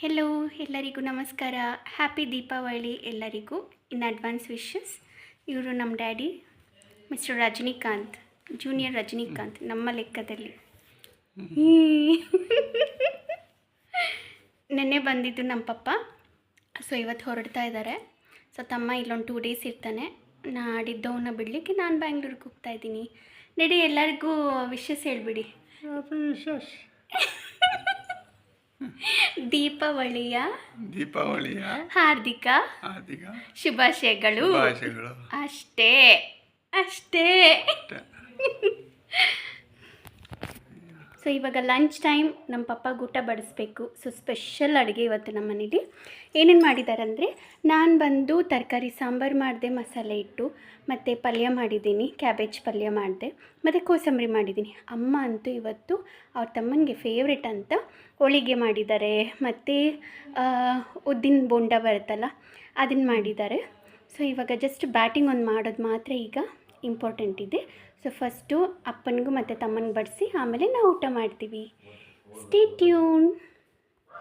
Hello ಎಲ್ಲರಿಗೂ ನಮಸ್ಕಾರ. Happy Deepavali ಎಲ್ಲರಿಗೂ. In advance wishes. ಇವರು ನಮ್ಮ daddy mister Rajinikanth, junior Rajinikanth ನಮ್ಮ ಲೆಕ್ಕದಲ್ಲಿ. ನೆನ್ನೆ ಬಂದಿದ್ದು ನಮ್ಮ ಪಪ್ಪ. ಸೊ ಇವತ್ತು ಹೊರಡ್ತಾ ಇದ್ದಾರೆ. ಸೊ ತಮ್ಮ ಇಲ್ಲೊಂದು 2 ಡೇಸ್ ಇರ್ತಾನೆ. ನಾಡಿದ್ದವನ್ನ ಬಿಡಲಿಕ್ಕೆ ನಾನು ಬ್ಯಾಂಗ್ಳೂರಿಗೆ ಹೋಗ್ತಾ ಇದ್ದೀನಿ. ನಡಿ ಎಲ್ಲರಿಗೂ ವಿಶಸ್ ಹೇಳ್ಬಿಡಿ. ದೀಪಾವಳಿಯ ಹಾರ್ದಿಕ ಶುಭಾಶಯಗಳು. ಅಷ್ಟೇ ಅಷ್ಟೇ. ಸೊ ಇವಾಗ ಲಂಚ್ ಟೈಮ್. ನಮ್ಮ ಪಪ್ಪಾಗೆ ಊಟ ಬಡಿಸ್ಬೇಕು. ಸೊ ಸ್ಪೆಷಲ್ ಅಡುಗೆ ಇವತ್ತು ನಮ್ಮ ಮನೇಲಿ ಏನೇನು ಮಾಡಿದ್ದಾರೆ ಅಂದರೆ, ನಾನು ಬಂದು ತರಕಾರಿ ಸಾಂಬಾರು ಮಾಡಿದೆ, ಮಸಾಲೆ ಇಟ್ಟು, ಮತ್ತು ಪಲ್ಯ ಮಾಡಿದ್ದೀನಿ, ಕ್ಯಾಬೇಜ್ ಪಲ್ಯ ಮಾಡಿದೆ, ಮತ್ತು ಕೋಸಂಬರಿ ಮಾಡಿದ್ದೀನಿ. ಅಮ್ಮ ಅಂತೂ ಇವತ್ತು ಅವ್ರ ತಮ್ಮನಿಗೆ ಫೇವ್ರೆಟ್ ಅಂತ ಹೋಳಿಗೆ ಮಾಡಿದ್ದಾರೆ, ಮತ್ತು ಉದ್ದಿನ ಬೋಂಡ ಬರುತ್ತಲ್ಲ ಅದನ್ನು ಮಾಡಿದ್ದಾರೆ. ಸೊ ಇವಾಗ ಜಸ್ಟ್ ಬ್ಯಾಟಿಂಗ್ ಒಂದು ಮಾಡೋದು ಮಾತ್ರ ಈಗ ಇಂಪಾರ್ಟೆಂಟ್ ಇದೆ. ಸೊ ಫಸ್ಟು ಅಪ್ಪನಿಗೂ ಮತ್ತು ತಮ್ಮನಿಗೆ ಬಡಿಸಿ ಆಮೇಲೆ ನಾವು ಊಟ ಮಾಡ್ತೀವಿ. Stay tune.